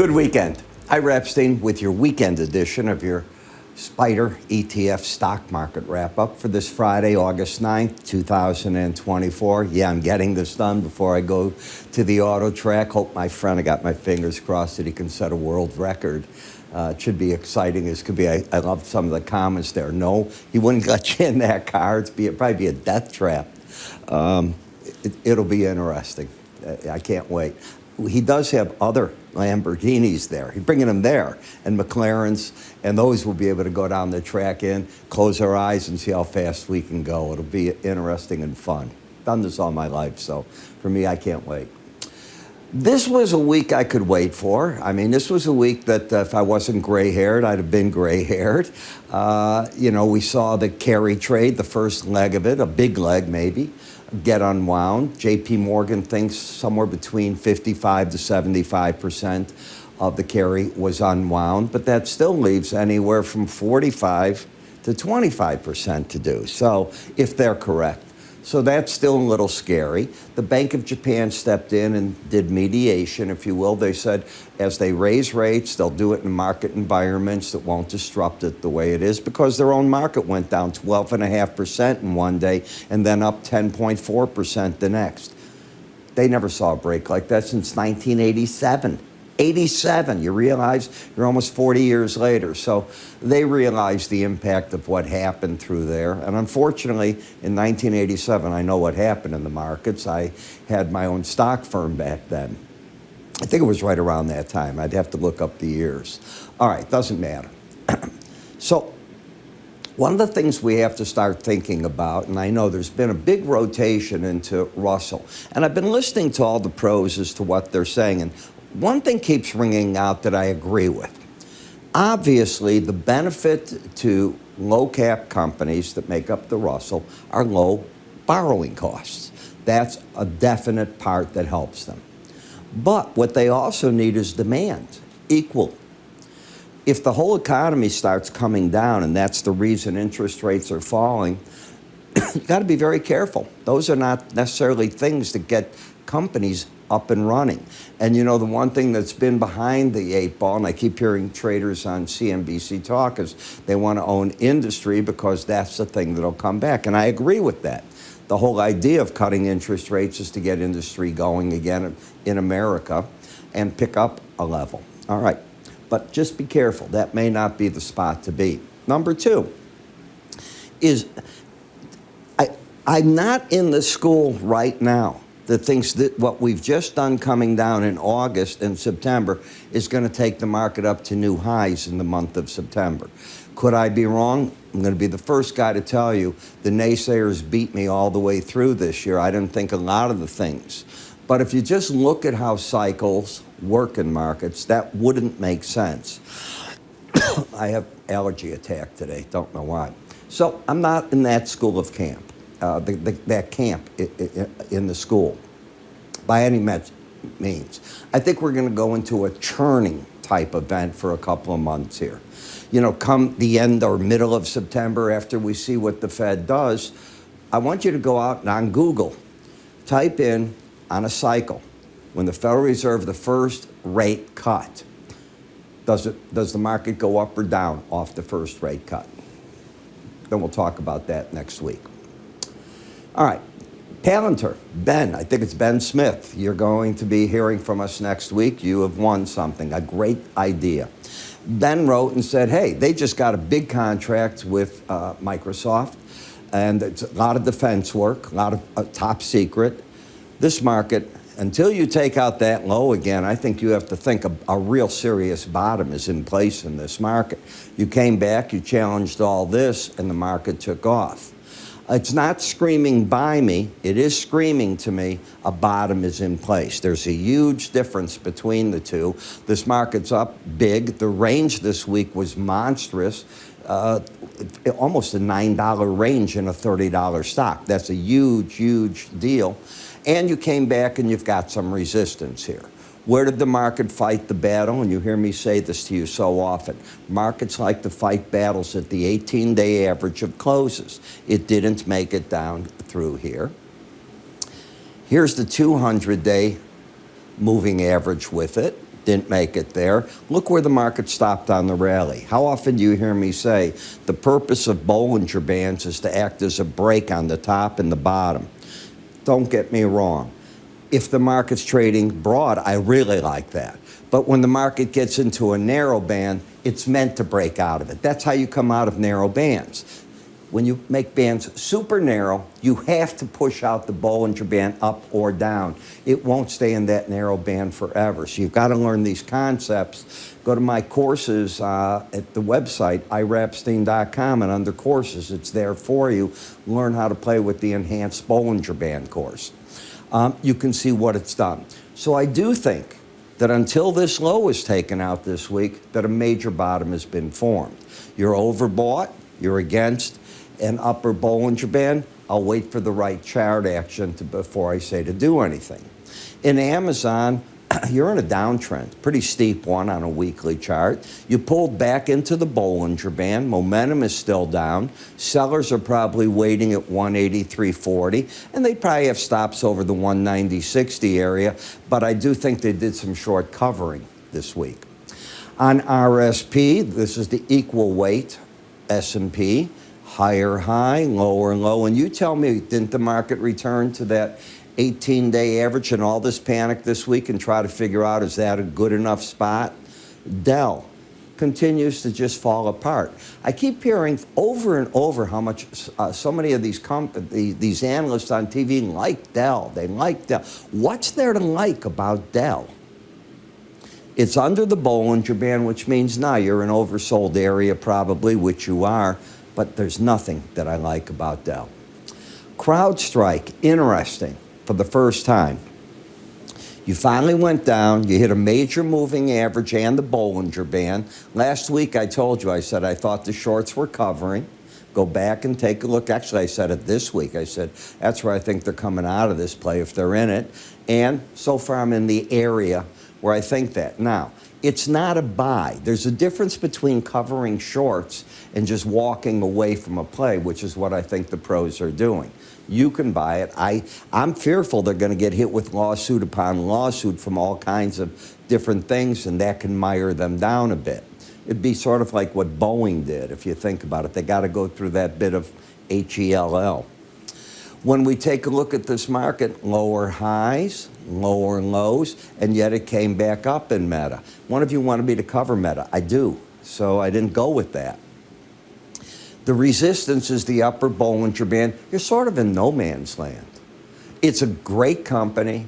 Good weekend. Ira Epstein with your weekend edition of your Spider ETF stock market wrap-up for this Friday, August 9th, 2024. Yeah, I'm getting this done before I go to the auto track. Hope my friend, I got my fingers crossed that he can set a world record. It should be exciting as could be. I love some of the comments there. No, he wouldn't let you in that car. It'd probably be a death trap. It'll be interesting. I can't wait. He does have other Lamborghinis there. He's bringing them there, and McLarens, and those will be able to go down the track in, close our eyes, and see how fast we can go. It'll be interesting and fun. Done this all my life, so for me, I can't wait. This was a week I could wait for. I mean, this was a week that if I wasn't gray-haired, I'd have been gray-haired. We saw the carry trade, the first leg of it, a big leg maybe, get unwound. JP Morgan thinks somewhere between 55 to 75% of the carry was unwound, but that still leaves anywhere from 45 to 25% to do, so if they're correct. So that's still a little scary. The Bank of Japan stepped in and did mediation, if you will. They said as they raise rates, they'll do it in market environments that won't disrupt it the way it is, because their own market went down 12.5% in one day and then up 10.4% the next. They never saw a break like that since 1987. 87, you realize you're almost 40 years later. So they realized the impact of what happened through there. And unfortunately, in 1987, I know what happened in the markets. I had my own stock firm back then. I think it was right around that time. I'd have to look up the years. All right, doesn't matter. So one of the things we have to start thinking about, and I know there's been a big rotation into Russell, and I've been listening to all the pros as to what they're saying, and one thing keeps ringing out that I agree with. Obviously, the benefit to low-cap companies that make up the Russell are low borrowing costs. That's a definite part that helps them. But what they also need is demand, equal. If the whole economy starts coming down, and that's the reason interest rates are falling, you got to be very careful. Those are not necessarily things that get companies up and running. And the one thing that's been behind the eight ball, and I keep hearing traders on CNBC talk, is they want to own industry because that's the thing that'll come back. And I agree with that. The whole idea of cutting interest rates is to get industry going again in America and pick up a level. All right. But just be careful. That may not be the spot to be. Number two is I'm not in the school right now that thinks that what we've just done coming down in August and September is going to take the market up to new highs in the month of September. Could I be wrong? I'm going to be the first guy to tell you the naysayers beat me all the way through this year. I didn't think a lot of the things. But if you just look at how cycles work in markets, that wouldn't make sense. I have allergy attack today, don't know why. So I'm not in that school of camp. That camp in the school by any means. I think we're going to go into a churning type event for a couple of months here. Come the end or middle of September, after we see what the Fed does, I want you to go out and on Google, type in on a cycle, when the Federal Reserve, the first rate cut, does the market go up or down off the first rate cut? Then we'll talk about that next week. All right, Palantir, Ben, I think it's Ben Smith. You're going to be hearing from us next week. You have won something, a great idea. Ben wrote and said, hey, they just got a big contract with Microsoft, and it's a lot of defense work, a lot of top secret. This market, until you take out that low again, I think you have to think a real serious bottom is in place in this market. You came back, you challenged all this, and the market took off. It's not screaming by me. It is screaming to me a bottom is in place. There's a huge difference between the two. This market's up big. The range this week was monstrous, almost a $9 range in a $30 stock. That's a huge, huge deal. And you came back and you've got some resistance here. Where did the market fight the battle? And you hear me say this to you so often. Markets like to fight battles at the 18-day average of closes. It didn't make it down through here. Here's the 200-day moving average with it. didn't make it there. Look where the market stopped on the rally. How often do you hear me say the purpose of Bollinger Bands is to act as a break on the top and the bottom? Don't get me wrong. If the market's trading broad, I really like that. But when the market gets into a narrow band, it's meant to break out of it. That's how you come out of narrow bands. When you make bands super narrow, you have to push out the Bollinger Band up or down. It won't stay in that narrow band forever. So you've got to learn these concepts. Go to my courses at the website, iraepstein.com, and under courses, it's there for you. Learn how to play with the enhanced Bollinger Band course. You can see what it's done. So I do think that until this low is taken out this week, that a major bottom has been formed. You're overbought, you're against an upper Bollinger Band. I'll wait for the right chart action before I say to do anything. In Amazon, you're in a downtrend, pretty steep one on a weekly chart. You pulled back into the Bollinger Band. Momentum is still down. Sellers are probably waiting at 183.40, and they probably have stops over the 190.60 area, but I do think they did some short covering this week. On RSP, this is the equal weight S&P. Higher high, lower low. And you tell me, didn't the market return to that 18-day average and all this panic this week and try to figure out, is that a good enough spot? Dell continues to just fall apart. I keep hearing over and over how much so many of these analysts on TV like Dell. They like Dell. What's there to like about Dell? It's under the Bollinger Band, which means now you're in an oversold area probably, which you are. But there's nothing that I like about Dell. Crowdstrike, interesting, for the first time. You finally went down, you hit a major moving average and the Bollinger Band. Last week I told you, I said I thought the shorts were covering. Go back and take a look. Actually, I said it this week. I said, that's where I think they're coming out of this play if they're in it. And so far I'm in the area where I think that. Now, it's not a buy. There's a difference between covering shorts and just walking away from a play, which is what I think the pros are doing. You can buy it. I'm fearful they're going to get hit with lawsuit upon lawsuit from all kinds of different things, and that can mire them down a bit. It'd be sort of like what Boeing did, if you think about it. They got to go through that bit of HELL. When we take a look at this market, lower highs, lower lows, and yet it came back up in Meta. One of you wanted me to cover Meta. I do, so I didn't go with that. The resistance is the upper Bollinger Band. You're sort of in no man's land. It's a great company,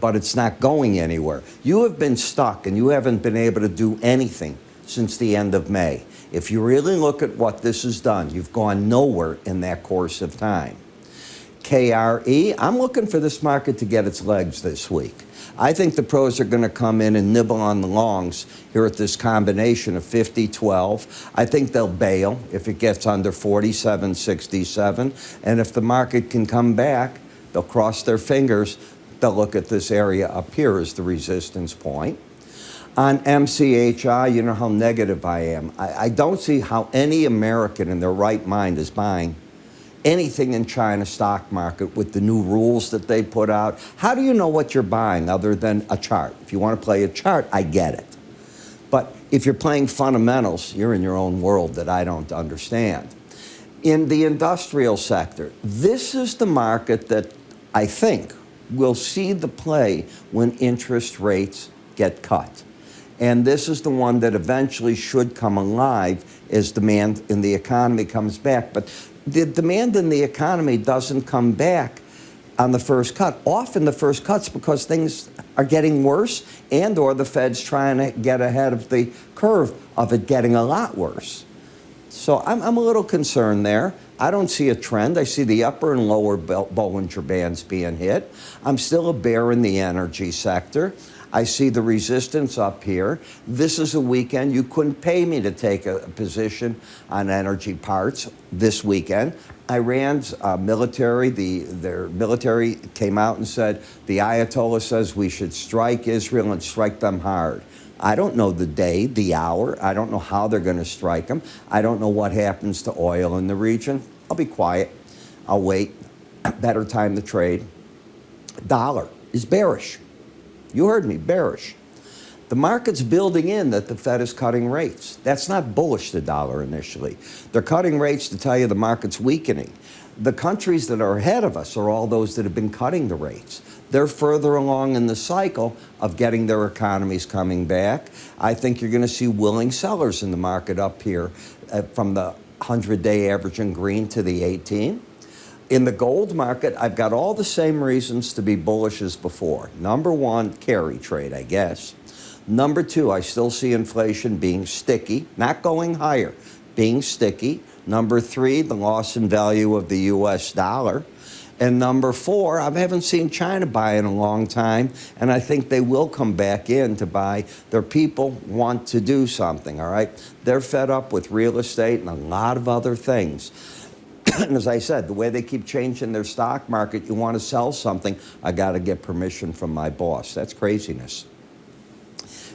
but it's not going anywhere. You have been stuck, and you haven't been able to do anything since the end of May. If you really look at what this has done, you've gone nowhere in that course of time. KRE, I'm looking for this market to get its legs this week. I think the pros are going to come in and nibble on the longs here at this combination of 50-12. I think they'll bail if it gets under 47.67. And if the market can come back, they'll cross their fingers. They'll look at this area up here as the resistance point. On MCHI, you know how negative I am. I don't see how any American in their right mind is buying anything in China stock market with the new rules that they put out. How do you know what you're buying other than a chart? If you want to play a chart, I get it. But if you're playing fundamentals, you're in your own world that I don't understand. In the industrial sector, this is the market that I think will see the play when interest rates get cut. And this is the one that eventually should come alive as demand in the economy comes back. But the demand in the economy doesn't come back on the first cut. Often the first cut's because things are getting worse and or the Fed's trying to get ahead of the curve of it getting a lot worse. So I'm a little concerned there. I don't see a trend. I see the upper and lower Bollinger Bands being hit. I'm still a bear in the energy sector. I see the resistance up here. This is a weekend. You couldn't pay me to take a position on energy parts this weekend. Iran's military, their military came out and said, the Ayatollah says we should strike Israel and strike them hard. I don't know the day, the hour. I don't know how they're going to strike them. I don't know what happens to oil in the region. I'll be quiet. I'll wait. Better time to trade. Dollar is bearish. You heard me, bearish. The market's building in that the Fed is cutting rates. That's not bullish the dollar initially. They're cutting rates to tell you the market's weakening. The countries that are ahead of us are all those that have been cutting the rates. They're further along in the cycle of getting their economies coming back. I think you're going to see willing sellers in the market up here from the 100-day average in green to the 18. In the gold market, I've got all the same reasons to be bullish as before. Number one, carry trade, I guess. Number two, I still see inflation being sticky, not going higher, being sticky. Number three, the loss in value of the U.S. dollar. And number four, I haven't seen China buy in a long time, and I think they will come back in to buy. Their people want to do something, all right? They're fed up with real estate and a lot of other things. And as I said, the way they keep changing their stock market, you want to sell something, I got to get permission from my boss. That's craziness.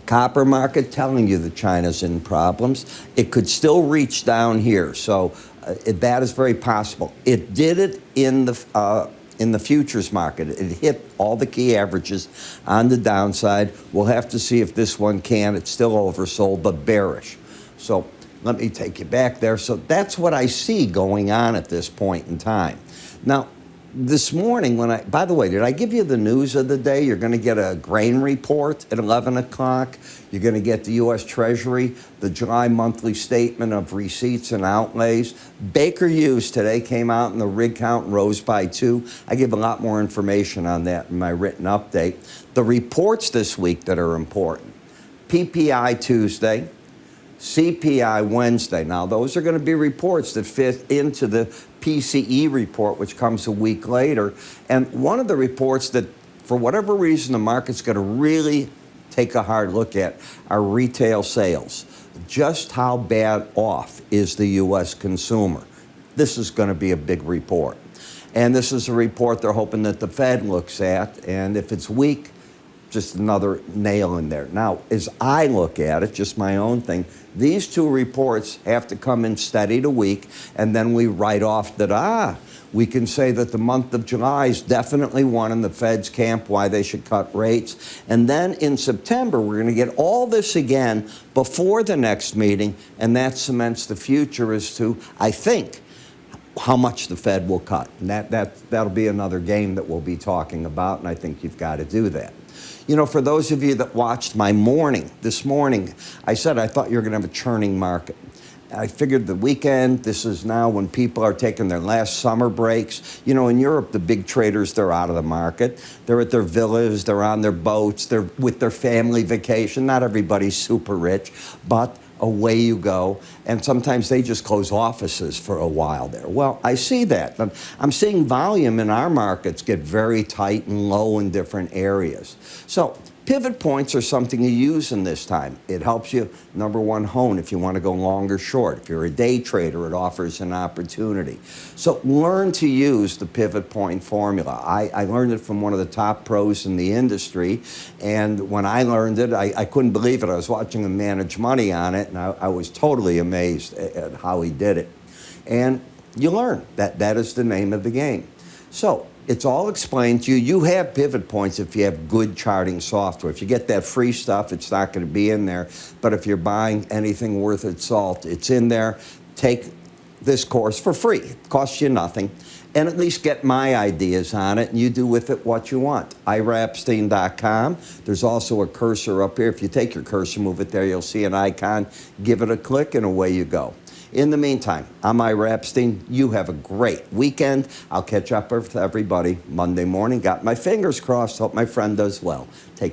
Copper market telling you that China's in problems. It could still reach down here, so that is very possible. It did it in the futures market. It hit all the key averages on the downside. We'll have to see if this one can. It's still oversold, but bearish. So let me take you back there. So that's what I see going on at this point in time. Now, this morning, by the way, did I give you the news of the day? You're going to get a grain report at 11 o'clock. You're going to get the U.S. Treasury, the July monthly statement of receipts and outlays. Baker Hughes today came out and the rig count rose by 2. I give a lot more information on that in my written update. The reports this week that are important: PPI Tuesday, CPI Wednesday. Now, those are going to be reports that fit into the PCE report, which comes a week later. And one of the reports that, for whatever reason, the market's going to really take a hard look at are retail sales. Just how bad off is the U.S. consumer? This is going to be a big report. And this is a report they're hoping that the Fed looks at. And if it's weak, just another nail in there. Now, as I look at it, just my own thing, these two reports have to come in steady to weak, and then we write off that, we can say that the month of July is definitely one in the Fed's camp, why they should cut rates. And then in September, we're going to get all this again before the next meeting, and that cements the future as to, I think, how much the Fed will cut. And that'll be another game that we'll be talking about, and I think you've got to do that. You know, for those of you that watched my this morning, I said I thought you were going to have a churning market. I figured the weekend, this is now when people are taking their last summer breaks. You know, in Europe, the big traders, they're out of the market. They're at their villas, they're on their boats, they're with their family vacation. Not everybody's super rich, but away you go. And sometimes they just close offices for a while there. Well, I see that. I'm seeing volume in our markets get very tight and low in different areas. So pivot points are something you use in this time. It helps you, number one, hone if you want to go long or short. If you're a day trader, it offers an opportunity. So learn to use the pivot point formula. I learned it from one of the top pros in the industry, and when I learned it, I couldn't believe it. I was watching him manage money on it, and I was totally amazed at how he did it. And you learn. That is the name of the game. So it's all explained to you. You have pivot points if you have good charting software. If you get that free stuff, it's not going to be in there. But if you're buying anything worth its salt, it's in there. Take this course for free. It costs you nothing. And at least get my ideas on it, and you do with it what you want. IraEpstein.com. There's also a cursor up here. If you take your cursor, move it there, you'll see an icon. Give it a click, and away you go. In the meantime, I'm Ira Epstein. You have a great weekend. I'll catch up with everybody Monday morning. Got my fingers crossed. Hope my friend does well. Take care.